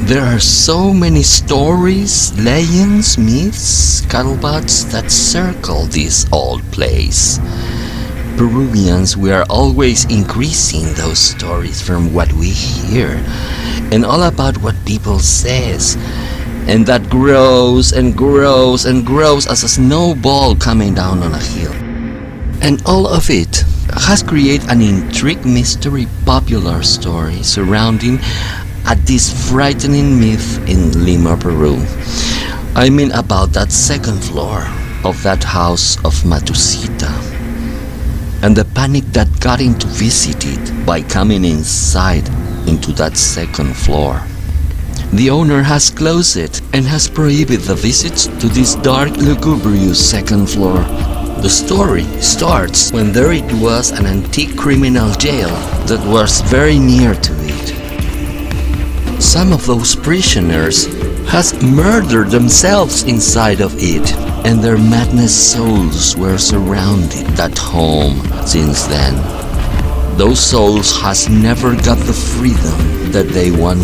There are so many stories, legends, myths, scuttlebuts that circle this old place. Peruvians, we are always increasing those stories from what we hear and all about what people says. And that grows and grows and grows as a snowball coming down on a hill. And all of it has created an intrigue mystery popular story surrounding this frightening myth in Lima, Peru. I mean about that second floor of that house of Matusita, and the panic that got him to visit it by coming inside into that second floor. The owner has closed it and has prohibited the visits to this dark, lugubrious second floor. The story starts when there it was an antique criminal jail that was very near to it. Some of those prisoners has murdered themselves inside of it, and their madness souls were surrounded that home since then. Those souls has never got the freedom that they wander,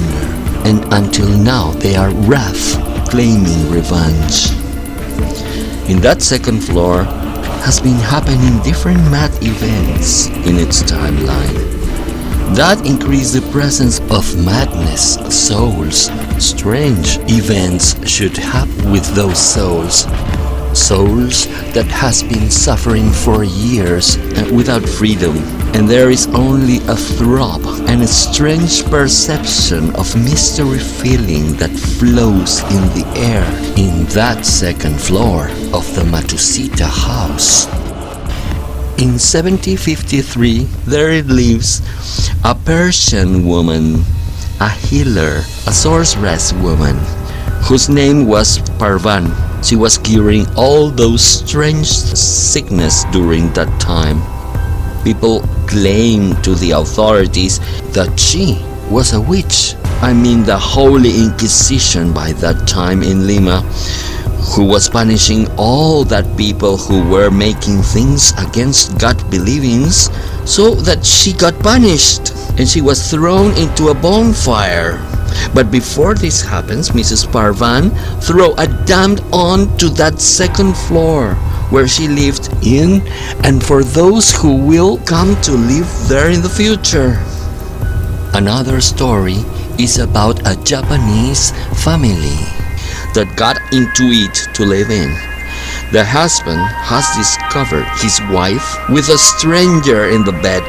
and until now they are wrath, claiming revenge. In that second floor has been happening different mad events in its timeline. That increased the presence of madness, souls. Strange events should happen with those souls. Souls that has been suffering for years and without freedom. And there is only a throb and a strange perception of mystery feeling that flows in the air in that second floor of the Matusita house. In 1753, there lives a Persian woman, a healer, a sorceress woman, whose name was Parvan. She was curing all those strange sickness during that time. People claimed to the authorities that she was a witch. I mean the Holy Inquisition by that time in Lima, who was punishing all that people who were making things against God believings, so that she got punished and she was thrown into a bonfire. But before this happens, Mrs. Parvan threw a dam onto that second floor where she lived in, and for those who will come to live there in the future. Another story is about a Japanese family that got into it to live in. The husband has discovered his wife with a stranger in the bed.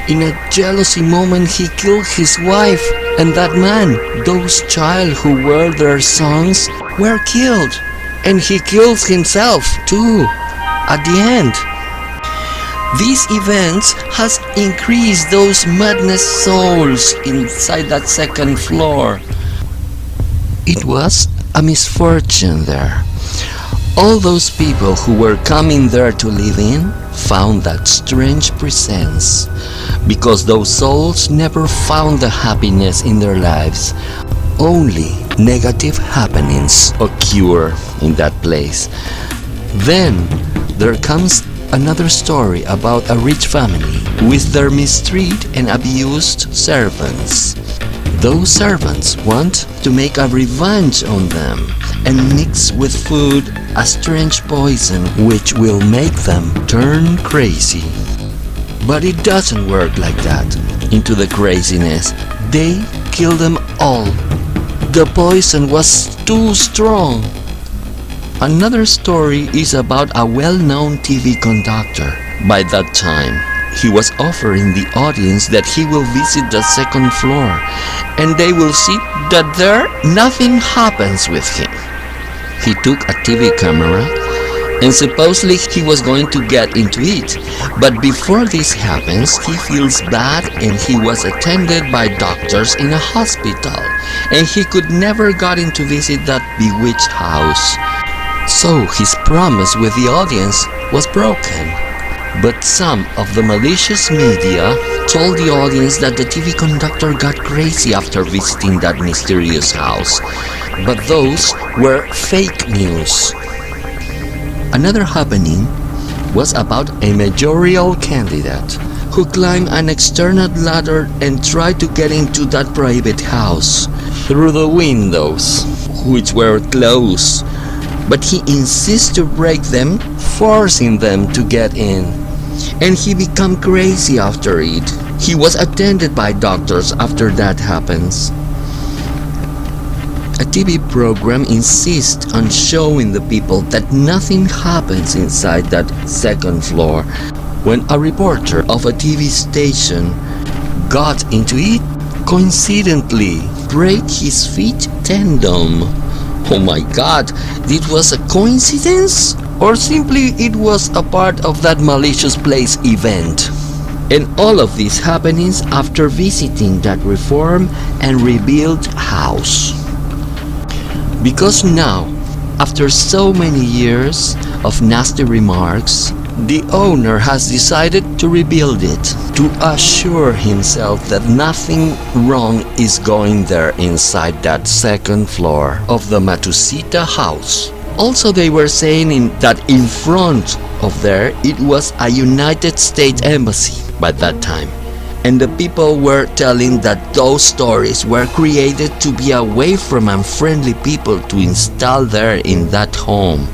In a jealousy moment, he killed his wife, and that man, those child who were their sons, were killed. And he kills himself too, at the end. These events has increased those madness souls inside that second floor. It was a misfortune there. All those people who were coming there to live in found that strange presence, because those souls never found the happiness in their lives. Only negative happenings occur in that place. Then there comes another story about a rich family with their mistreated and abused servants. Those servants want to make a revenge on them and mix with food a strange poison which will make them turn crazy. But it doesn't work like that. Into the craziness, they kill them all. The poison was too strong. Another story is about a well-known TV conductor. By that time, he was offering the audience that he will visit the second floor, and they will see that there nothing happens with him. He took a TV camera, and supposedly he was going to get into it. But before this happens, he feels bad, and he was attended by doctors in a hospital, and he could never got in to visit that bewitched house. So his promise with the audience was broken. But some of the malicious media told the audience that the TV conductor got crazy after visiting that mysterious house. But those were fake news. Another happening was about a mayoral candidate who climbed an external ladder and tried to get into that private house through the windows, which were closed, but he insists to break them, forcing them to get in, and he became crazy after it. He was attended by doctors after that happens. A TV program insists on showing the people that nothing happens inside that second floor. When a reporter of a TV station got into it, coincidentally break his feet tendon. Oh my god, it was a coincidence? Or simply it was a part of that malicious place event? And all of these happenings after visiting that reform and rebuilt house. Because now, after so many years of nasty remarks, the owner has decided to rebuild it, to assure himself that nothing wrong is going there inside that second floor of the Matusita house. Also, they were saying that in front of there it was a United States embassy by that time. And the people were telling that those stories were created to be away from unfriendly people to install there in that home,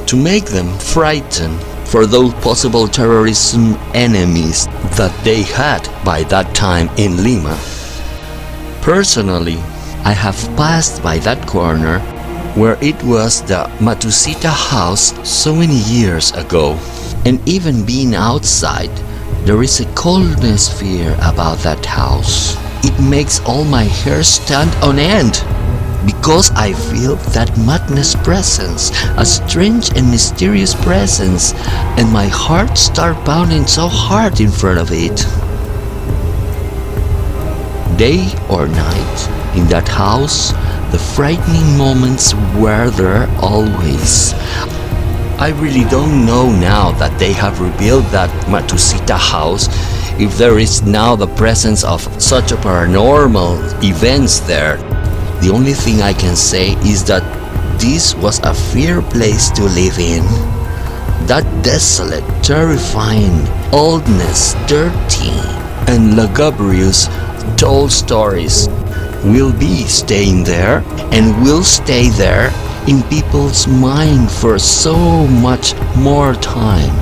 to make them frightened for those possible terrorism enemies that they had by that time in Lima. Personally, I have passed by that corner where it was the Matusita house so many years ago, and even being outside, there is a coldness fear about that house. It makes all my hair stand on end, because I feel that madness presence, a strange and mysterious presence, and my heart starts pounding so hard in front of it. Day or night, in that house, the frightening moments were there always. I really don't know now that they have rebuilt that Matusita house, if there is now the presence of such a paranormal events there. The only thing I can say is that this was a fear place to live in. That desolate, terrifying, oldness, dirty, and lugubrious told stories will be staying there and will stay there in people's mind for so much more time.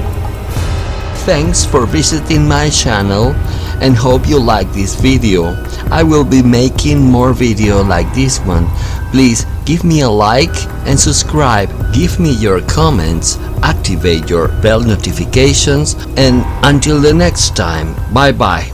Thanks for visiting my channel and hope you like this video. I will be making more video like this one. Please give me a like and subscribe. Give me your comments, activate your bell notifications, and until the next time, bye bye.